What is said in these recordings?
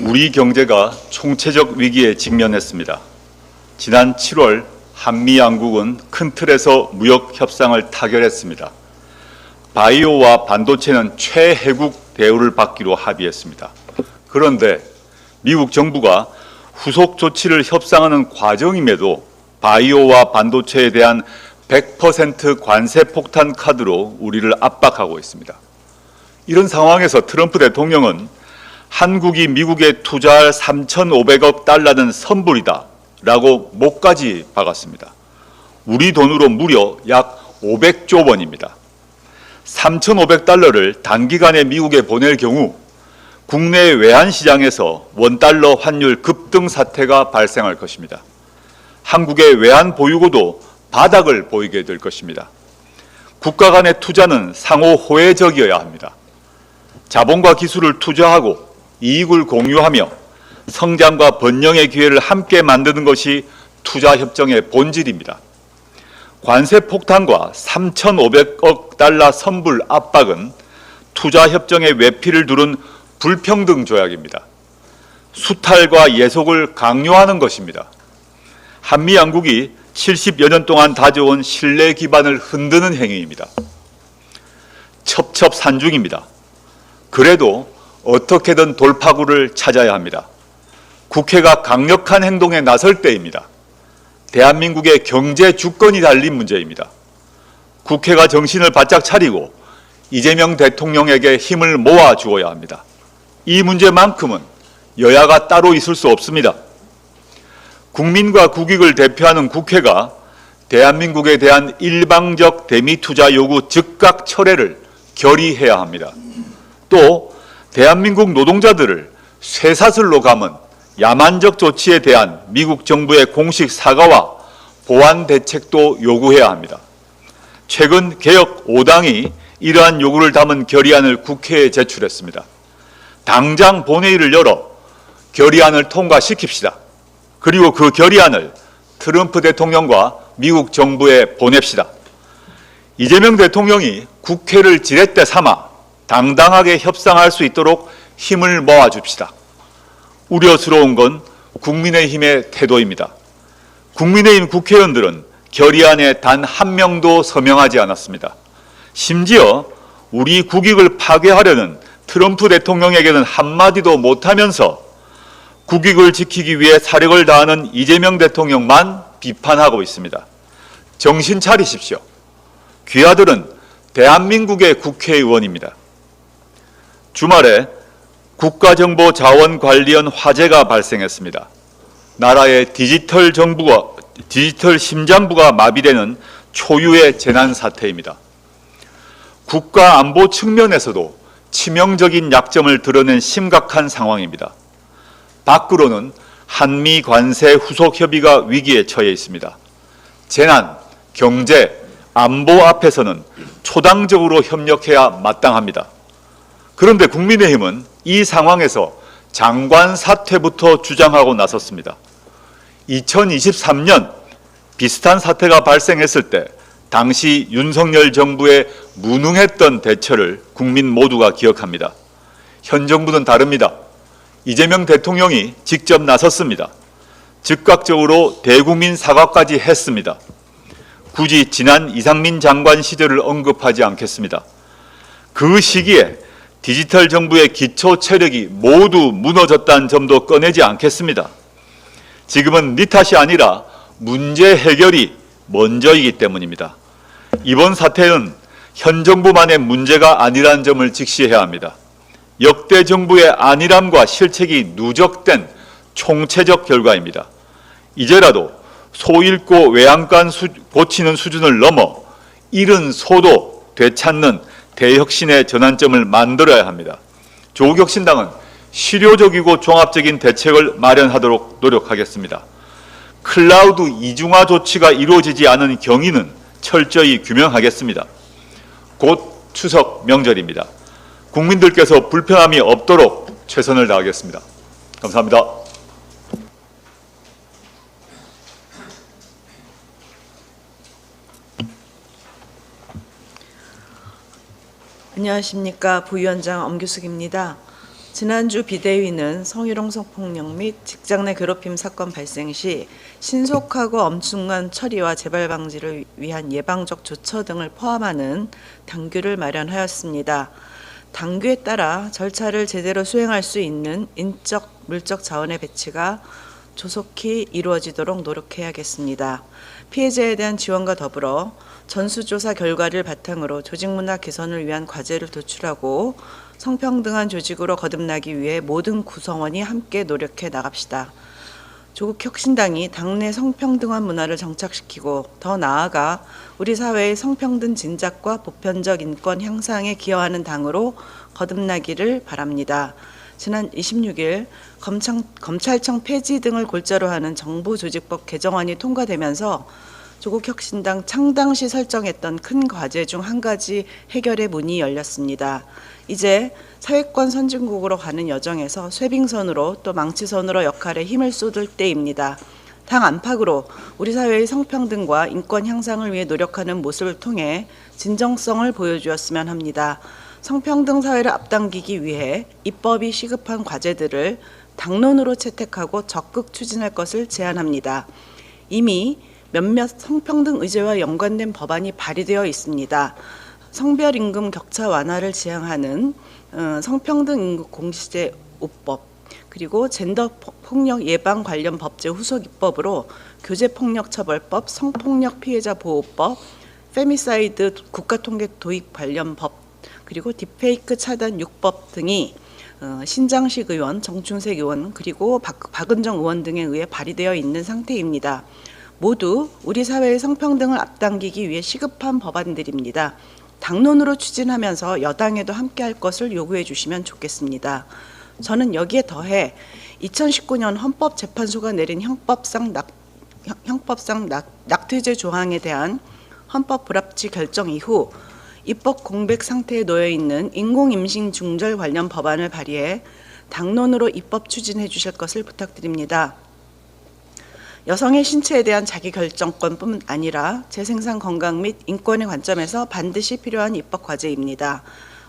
우리 경제가 총체적 위기에 직면했습니다. 지난 7월 한미 양국은 큰 틀에서 무역 협상을 타결했습니다. 바이오와 반도체는 최혜국 대우를 받기로 합의했습니다. 그런데 미국 정부가 후속 조치를 협상하는 과정임에도 바이오와 반도체에 대한 100% 관세 폭탄 카드로 우리를 압박하고 있습니다. 이런 상황에서 트럼프 대통령은 한국이 미국에 투자할 3,500억 달러는 선불이다 라고 목까지 박았습니다. 우리 돈으로 무려 약 500조 원입니다. 3,500달러를 단기간에 미국에 보낼 경우 국내 외환시장에서 원달러 환율 급등 사태가 발생할 것입니다. 한국의 외환 보유고도 바닥을 보이게 될 것입니다. 국가 간의 투자는 상호 호혜적이어야 합니다. 자본과 기술을 투자하고 이익을 공유하며 성장과 번영의 기회를 함께 만드는 것이 투자협정의 본질입니다. 관세 폭탄과 3,500억 달러 선불 압박은 투자협정의 외피를 두른 불평등 조약입니다. 수탈과 예속을 강요하는 것입니다. 한미 양국이 70여 년 동안 다져온 신뢰 기반을 흔드는 행위입니다. 첩첩산중입니다. 그래도 어떻게든 돌파구를 찾아야 합니다. 국회가 강력한 행동에 나설 때입니다. 대한민국의 경제 주권이 달린 문제입니다. 국회가 정신을 바짝 차리고 이재명 대통령에게 힘을 모아 주어야 합니다. 이 문제만큼은 여야가 따로 있을 수 없습니다. 국민과 국익을 대표하는 국회가 대한민국에 대한 일방적 대미 투자 요구 즉각 철회를 결의해야 합니다. 또 대한민국 노동자들을 쇠사슬로 감은 야만적 조치에 대한 미국 정부의 공식 사과와 보완 대책도 요구해야 합니다. 최근 개혁 5당이 이러한 요구를 담은 결의안을 국회에 제출했습니다. 당장 본회의를 열어 결의안을 통과시킵시다. 그리고 그 결의안을 트럼프 대통령과 미국 정부에 보냅시다. 이재명 대통령이 국회를 지렛대 삼아 당당하게 협상할 수 있도록 힘을 모아줍시다. 우려스러운 건 국민의힘의 태도입니다. 국민의힘 국회의원들은 결의안에 단 한 명도 서명하지 않았습니다. 심지어 우리 국익을 파괴하려는 트럼프 대통령에게는 한마디도 못하면서 국익을 지키기 위해 사력을 다하는 이재명 대통령만 비판하고 있습니다. 정신 차리십시오. 귀하들은 대한민국의 국회의원입니다. 주말에 국가정보자원관리원 화재가 발생했습니다. 나라의 디지털 심장부가 마비되는 초유의 재난 사태입니다. 국가 안보 측면에서도 치명적인 약점을 드러낸 심각한 상황입니다. 밖으로는 한미 관세 후속 협의가 위기에 처해 있습니다. 재난, 경제, 안보 앞에서는 초당적으로 협력해야 마땅합니다. 그런데 국민의힘은 이 상황에서 장관 사퇴부터 주장하고 나섰습니다. 2023년 비슷한 사태가 발생했을 때 당시 윤석열 정부의 무능했던 대처를 국민 모두가 기억합니다. 현 정부는 다릅니다. 이재명 대통령이 직접 나섰습니다. 즉각적으로 대국민 사과까지 했습니다. 굳이 지난 이상민 장관 시절을 언급하지 않겠습니다. 그 시기에 디지털 정부의 기초 체력이 모두 무너졌다는 점도 꺼내지 않겠습니다. 지금은 네 탓이 아니라 문제 해결이 먼저이기 때문입니다. 이번 사태는 현 정부만의 문제가 아니라는 점을 직시해야 합니다. 역대 정부의 안일함과 실책이 누적된 총체적 결과입니다. 이제라도 소 잃고 외양간 고치는 수준을 넘어 잃은 소도 되찾는 대혁신의 전환점을 만들어야 합니다. 조국혁신당은 실효적이고 종합적인 대책을 마련하도록 노력하겠습니다. 클라우드 이중화 조치가 이루어지지 않은 경위는 철저히 규명하겠습니다. 곧 추석 명절입니다. 국민들께서 불편함이 없도록 최선을 다하겠습니다. 감사합니다. 안녕하십니까. 부위원장 엄규숙입니다. 지난주 비대위는 성희롱 성폭력 및 직장 내 괴롭힘 사건 발생 시 신속하고 엄중한 처리와 재발 방지를 위한 예방적 조처 등을 포함하는 당규를 마련하였습니다. 당규에 따라 절차를 제대로 수행할 수 있는 인적, 물적 자원의 배치가 조속히 이루어지도록 노력해야겠습니다. 피해자에 대한 지원과 더불어 전수조사 결과를 바탕으로 조직문화 개선을 위한 과제를 도출하고 성평등한 조직으로 거듭나기 위해 모든 구성원이 함께 노력해 나갑시다. 조국혁신당이 당내 성평등한 문화를 정착시키고 더 나아가 우리 사회의 성평등 진작과 보편적 인권 향상에 기여하는 당으로 거듭나기를 바랍니다. 지난 26일 검찰청 폐지 등을 골자로 하는 정부조직법 개정안이 통과되면서 조국혁신당 창당 시 설정했던 큰 과제 중 한 가지 해결의 문이 열렸습니다. 이제 사회권 선진국으로 가는 여정에서 쇄빙선으로 또 망치선으로 역할에 힘을 쏟을 때입니다. 당 안팎으로 우리 사회의 성평등과 인권 향상을 위해 노력하는 모습을 통해 진정성을 보여주었으면 합니다. 성평등 사회를 앞당기기 위해 입법이 시급한 과제들을 당론으로 채택하고 적극 추진할 것을 제안합니다. 이미 몇몇 성평등 의제와 연관된 법안이 발의되어 있습니다. 성별 임금 격차 완화를 지향하는 성평등 임금 공시제 5법, 그리고 젠더 폭력 예방 관련 법제 후속 입법으로 교제폭력처벌법, 성폭력 피해자 보호법, 페미사이드 국가통계 도입 관련 법, 그리고 딥페이크 차단 6법 등이 신장식 의원, 정춘색 의원, 그리고 박은정 의원 등에 의해 발의되어 있는 상태입니다. 모두 우리 사회의 성평등을 앞당기기 위해 시급한 법안들입니다. 당론으로 추진하면서 여당에도 함께할 것을 요구해 주시면 좋겠습니다. 저는 여기에 더해 2019년 헌법재판소가 내린 형법상 낙태죄 조항에 대한 헌법 불합치 결정 이후 입법 공백 상태에 놓여 있는 인공임신 중절 관련 법안을 발의해 당론으로 입법 추진해 주실 것을 부탁드립니다. 여성의 신체에 대한 자기결정권뿐 아니라 재생산 건강 및 인권의 관점에서 반드시 필요한 입법 과제입니다.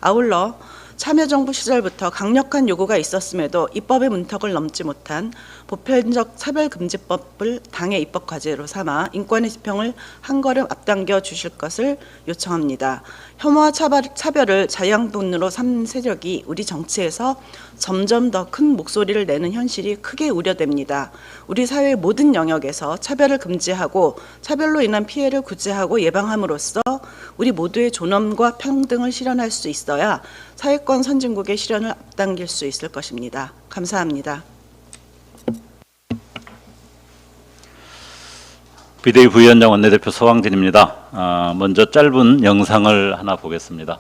아울러 참여정부 시절부터 강력한 요구가 있었음에도 입법의 문턱을 넘지 못한 보편적 차별금지법을 당의 입법 과제로 삼아 인권의 지평을 한 걸음 앞당겨 주실 것을 요청합니다. 혐오와 차별을 자양분으로 삼는 세력이 우리 정치에서 점점 더 큰 목소리를 내는 현실이 크게 우려됩니다. 우리 사회의 모든 영역에서 차별을 금지하고 차별로 인한 피해를 구제하고 예방함으로써 우리 모두의 존엄과 평등을 실현할 수 있어야 사회권 선진국의 실현을 앞당길 수 있을 것입니다. 감사합니다. 비대위 부위원장 원내대표 서광진입니다. 먼저 짧은 영상을 하나 보겠습니다.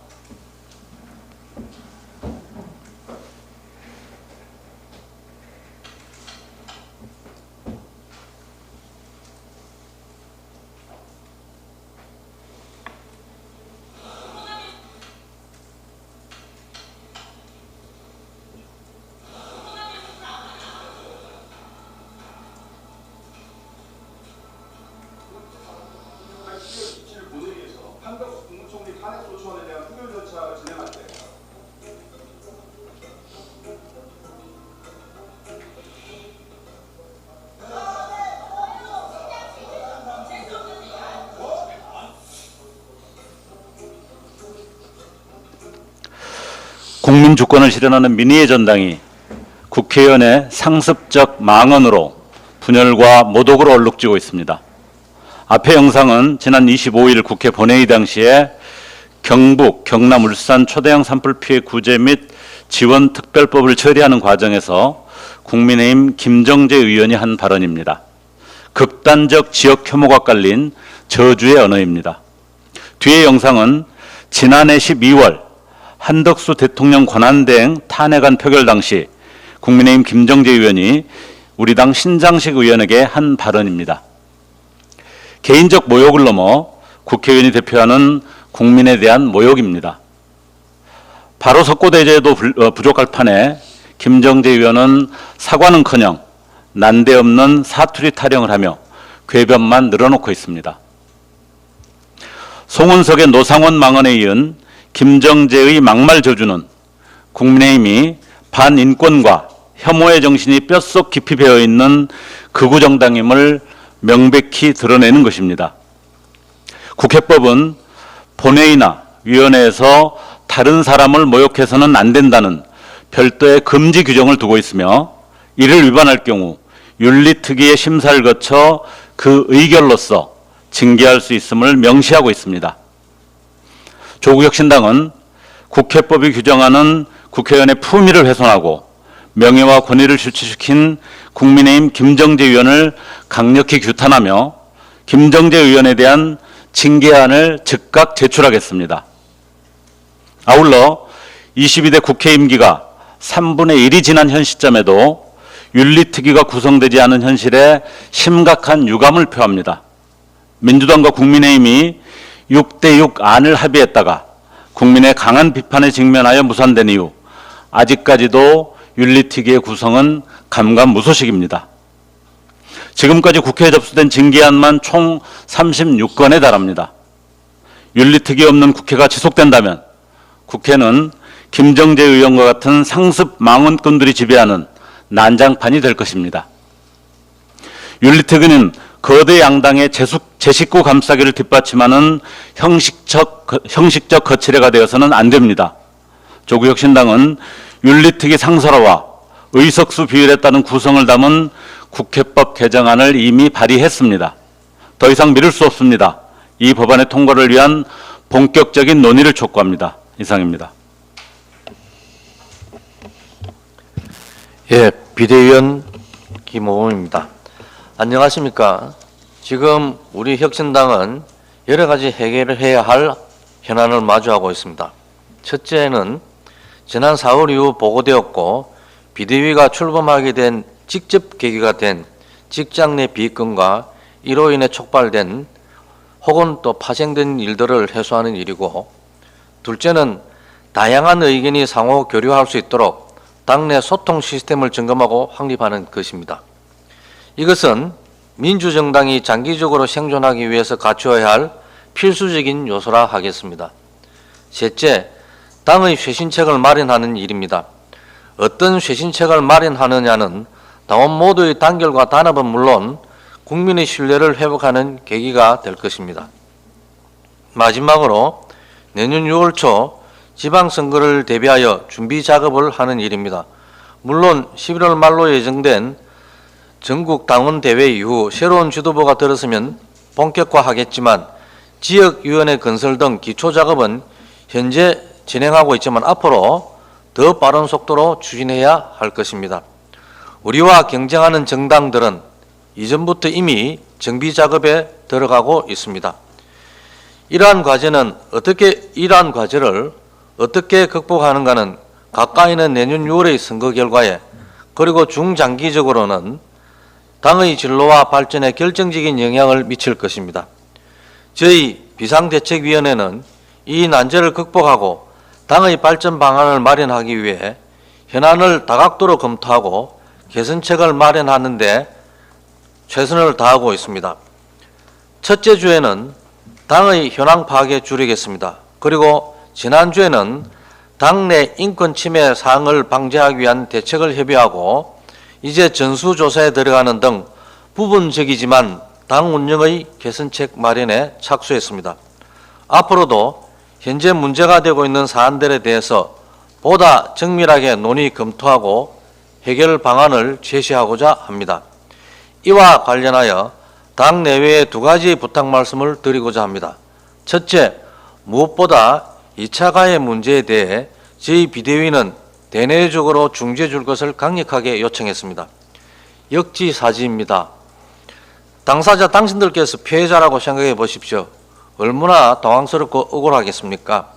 한덕수 국무총리 탄핵 소추안에 대한 특별 절차를 진행할 때 국민 주권을 실현하는 민의의 전당이 국회의원의 상습적 망언으로 분열과 모독으로 얼룩지고 있습니다. 앞의 영상은 지난 25일 국회 본회의 당시에 경북, 경남, 울산 초대형 산불 피해 구제 및 지원 특별법을 처리하는 과정에서 국민의힘 김정재 의원이 한 발언입니다. 극단적 지역 혐오가 깔린 저주의 언어입니다. 뒤의 영상은 지난해 12월 한덕수 대통령 권한대행 탄핵안 표결 당시 국민의힘 김정재 의원이 우리 당 신장식 의원에게 한 발언입니다. 개인적 모욕을 넘어 국회의원이 대표하는 국민에 대한 모욕입니다. 바로 석고대죄도 부족할 판에 김정재 의원은 사과는커녕 난데없는 사투리 타령을 하며 궤변만 늘어놓고 있습니다. 송은석의 노상원 망언에 이은 김정재의 막말 저주는 국민의힘이 반인권과 혐오의 정신이 뼛속 깊이 배어 있는 극우 정당임을 명백히 드러내는 것입니다. 국회법은 본회의나 위원회에서 다른 사람을 모욕해서는 안 된다는 별도의 금지 규정을 두고 있으며 이를 위반할 경우 윤리특위의 심사를 거쳐 그 의결로서 징계할 수 있음을 명시하고 있습니다. 조국혁신당은 국회법이 규정하는 국회의원의 품위를 훼손하고 명예와 권위를 실추시킨 국민의힘 김정재 의원을 강력히 규탄하며 김정재 의원에 대한 징계안을 즉각 제출하겠습니다. 아울러 22대 국회 임기가 3분의 1이 지난 현 시점에도 윤리특위가 구성되지 않은 현실에 심각한 유감을 표합니다. 민주당과 국민의힘이 6대6 안을 합의했다가 국민의 강한 비판에 직면하여 무산된 이후 아직까지도 윤리특위의 구성은 감감무소식입니다. 지금까지 국회에 접수된 징계안만 총 36건에 달합니다. 윤리특위 없는 국회가 지속된다면 국회는 김정재 의원과 같은 상습 망언꾼들이 지배하는 난장판이 될 것입니다. 윤리특위는 거대 양당의 제19 감싸기를 뒷받침하는 형식적 거칠애가 되어서는 안 됩니다. 조국혁신당은 윤리특위 상설화와 의석수 비율에 따른 구성을 담은 국회법 개정안을 이미 발의했습니다. 더 이상 미룰 수 없습니다. 이 법안의 통과를 위한 본격적인 논의를 촉구합니다. 이상입니다. 예, 비대위원 김호범입니다. 안녕하십니까. 지금 우리 혁신당은 여러 가지 해결을 해야 할 현안을 마주하고 있습니다. 첫째는 지난 4월 이후 보고되었고 비대위가 출범하게 된 직접 계기가 된 직장 내 비건과 이로 인해 촉발된 혹은 또 파생된 일들을 해소하는 일이고, 둘째는 다양한 의견이 상호 교류할 수 있도록 당내 소통 시스템을 점검하고 확립하는 것입니다. 이것은 민주정당이 장기적으로 생존하기 위해서 갖추어야 할 필수적인 요소라 하겠습니다. 셋째, 당의 쇄신책을 마련하는 일입니다. 어떤 쇄신책을 마련하느냐는 당원 모두의 단결과 단합은 물론 국민의 신뢰를 회복하는 계기가 될 것입니다. 마지막으로 내년 6월 초 지방선거를 대비하여 준비 작업을 하는 일입니다. 물론 11월 말로 예정된 전국 당원대회 이후 새로운 지도부가 들어서면 본격화하겠지만 지역위원회 건설 등 기초작업은 현재 진행하고 있지만 앞으로 더 빠른 속도로 추진해야 할 것입니다. 우리와 경쟁하는 정당들은 이전부터 이미 정비 작업에 들어가고 있습니다. 이러한 과제를 어떻게 극복하는가는 가까이는 내년 6월의 선거 결과에, 그리고 중장기적으로는 당의 진로와 발전에 결정적인 영향을 미칠 것입니다. 저희 비상대책위원회는 이 난제를 극복하고 당의 발전 방안을 마련하기 위해 현안을 다각도로 검토하고 개선책을 마련하는 데 최선을 다하고 있습니다. 첫째 주에는 당의 현황 파악에 줄이겠습니다. 그리고 지난주에는 당내 인권 침해 사항을 방지하기 위한 대책을 협의하고 이제 전수조사에 들어가는 등 부분적이지만 당 운영의 개선책 마련에 착수했습니다. 앞으로도 현재 문제가 되고 있는 사안들에 대해서 보다 정밀하게 논의 검토하고 해결 방안을 제시하고자 합니다. 이와 관련하여 당 내외에 두 가지 부탁 말씀을 드리고자 합니다. 첫째, 무엇보다 2차 가해 문제에 대해 저희 비대위는 대내적으로 중재해 줄 것을 강력하게 요청했습니다. 역지사지입니다. 당사자 당신들께서 피해자라고 생각해 보십시오. 얼마나 당황스럽고 억울하겠습니까?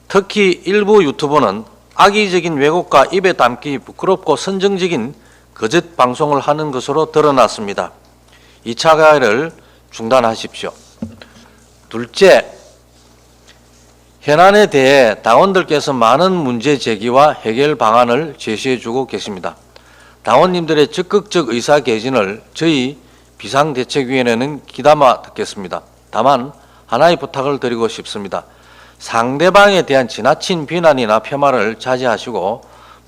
특히 일부 유튜버는 악의적인 왜곡과 입에 담기 부끄럽고 선정적인 거짓 방송을 하는 것으로 드러났습니다. 2차 가해를 중단하십시오. 둘째, 현안에 대해 당원들께서 많은 문제 제기와 해결 방안을 제시해주고 계십니다. 당원님들의 적극적 의사개진을 저희 비상대책위원회는 귀담아 듣겠습니다. 다만 하나의 부탁을 드리고 싶습니다. 상대방에 대한 지나친 비난이나 폄하를 자제하시고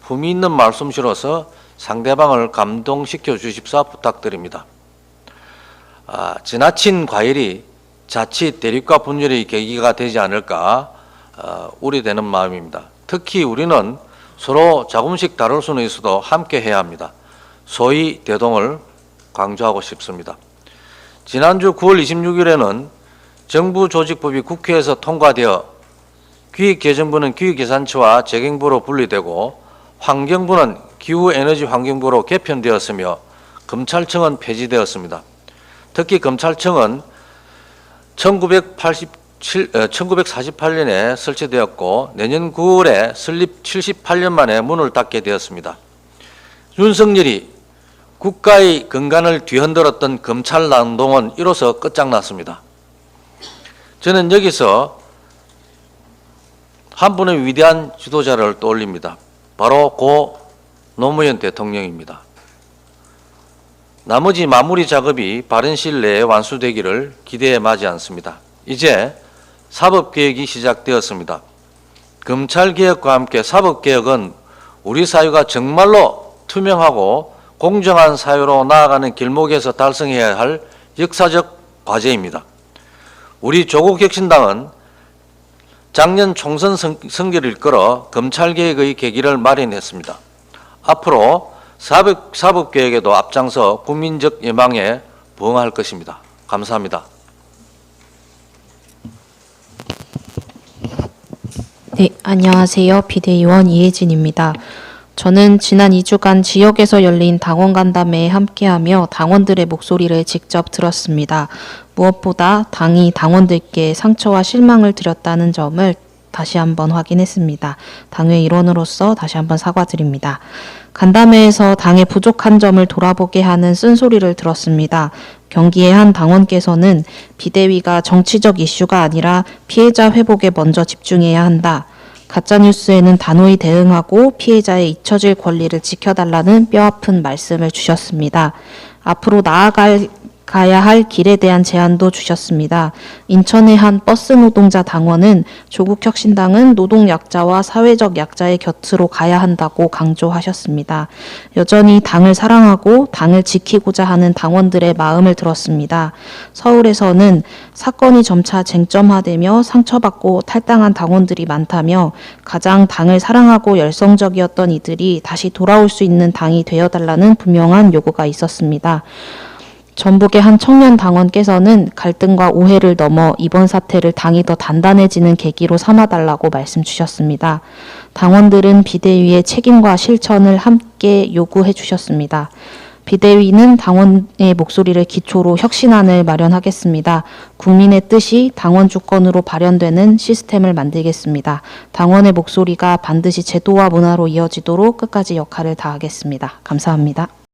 품위 있는 말씀실어서 상대방을 감동시켜 주십사 부탁드립니다. 지나친 과열이 자칫 대립과 분열의 계기가 되지 않을까 우려되는 마음입니다. 특히 우리는 서로 조금씩 다를 수는 있어도 함께 해야 합니다. 소위 대동을 강조하고 싶습니다. 지난주 9월 26일에는 정부 조직법이 국회에서 통과되어 기획재정부는 기후계산처와 재경부로 분리되고 환경부는 기후에너지환경부로 개편되었으며 검찰청은 폐지되었습니다. 특히 검찰청은 1948년에 설치되었고 내년 9월에 설립 78년 만에 문을 닫게 되었습니다. 윤석열이 국가의 근간을 뒤흔들었던 검찰 난동은 이로써 끝장났습니다. 저는 여기서 한 분의 위대한 지도자를 떠올립니다. 바로 고 노무현 대통령입니다. 나머지 마무리 작업이 빠른 시일 내에 완수되기를 기대해 마지 않습니다. 이제 사법개혁이 시작되었습니다. 검찰개혁과 함께 사법개혁은 우리 사회가 정말로 투명하고 공정한 사회로 나아가는 길목에서 달성해야 할 역사적 과제입니다. 우리 조국혁신당은 작년 총선 선거를 이끌어 검찰개혁의 계기를 마련했습니다. 앞으로 사법개혁에도 앞장서 국민적 예망에 부응할 것입니다. 감사합니다. 네, 안녕하세요. 비대위원 이혜진입니다. 저는 지난 2주간 지역에서 열린 당원 간담회에 함께하며 당원들의 목소리를 직접 들었습니다. 무엇보다 당이 당원들께 상처와 실망을 드렸다는 점을 다시 한번 확인했습니다. 당의 일원으로서 다시 한번 사과드립니다. 간담회에서 당의 부족한 점을 돌아보게 하는 쓴소리를 들었습니다. 경기의 한 당원께서는 비대위가 정치적 이슈가 아니라 피해자 회복에 먼저 집중해야 한다. 가짜뉴스에는 단호히 대응하고 피해자의 잊혀질 권리를 지켜달라는 뼈아픈 말씀을 주셨습니다. 앞으로 나아가야 할 길에 대한 제안도 주셨습니다. 인천의 한 버스 노동자 당원은 조국혁신당은 노동약자와 사회적 약자의 곁으로 가야 한다고 강조하셨습니다. 여전히 당을 사랑하고 당을 지키고자 하는 당원들의 마음을 들었습니다. 서울에서는 사건이 점차 쟁점화되며 상처받고 탈당한 당원들이 많다며 가장 당을 사랑하고 열성적이었던 이들이 다시 돌아올 수 있는 당이 되어달라는 분명한 요구가 있었습니다. 전북의 한 청년 당원께서는 갈등과 오해를 넘어 이번 사태를 당이 더 단단해지는 계기로 삼아달라고 말씀 주셨습니다. 당원들은 비대위의 책임과 실천을 함께 요구해 주셨습니다. 비대위는 당원의 목소리를 기초로 혁신안을 마련하겠습니다. 국민의 뜻이 당원 주권으로 발현되는 시스템을 만들겠습니다. 당원의 목소리가 반드시 제도와 문화로 이어지도록 끝까지 역할을 다하겠습니다. 감사합니다.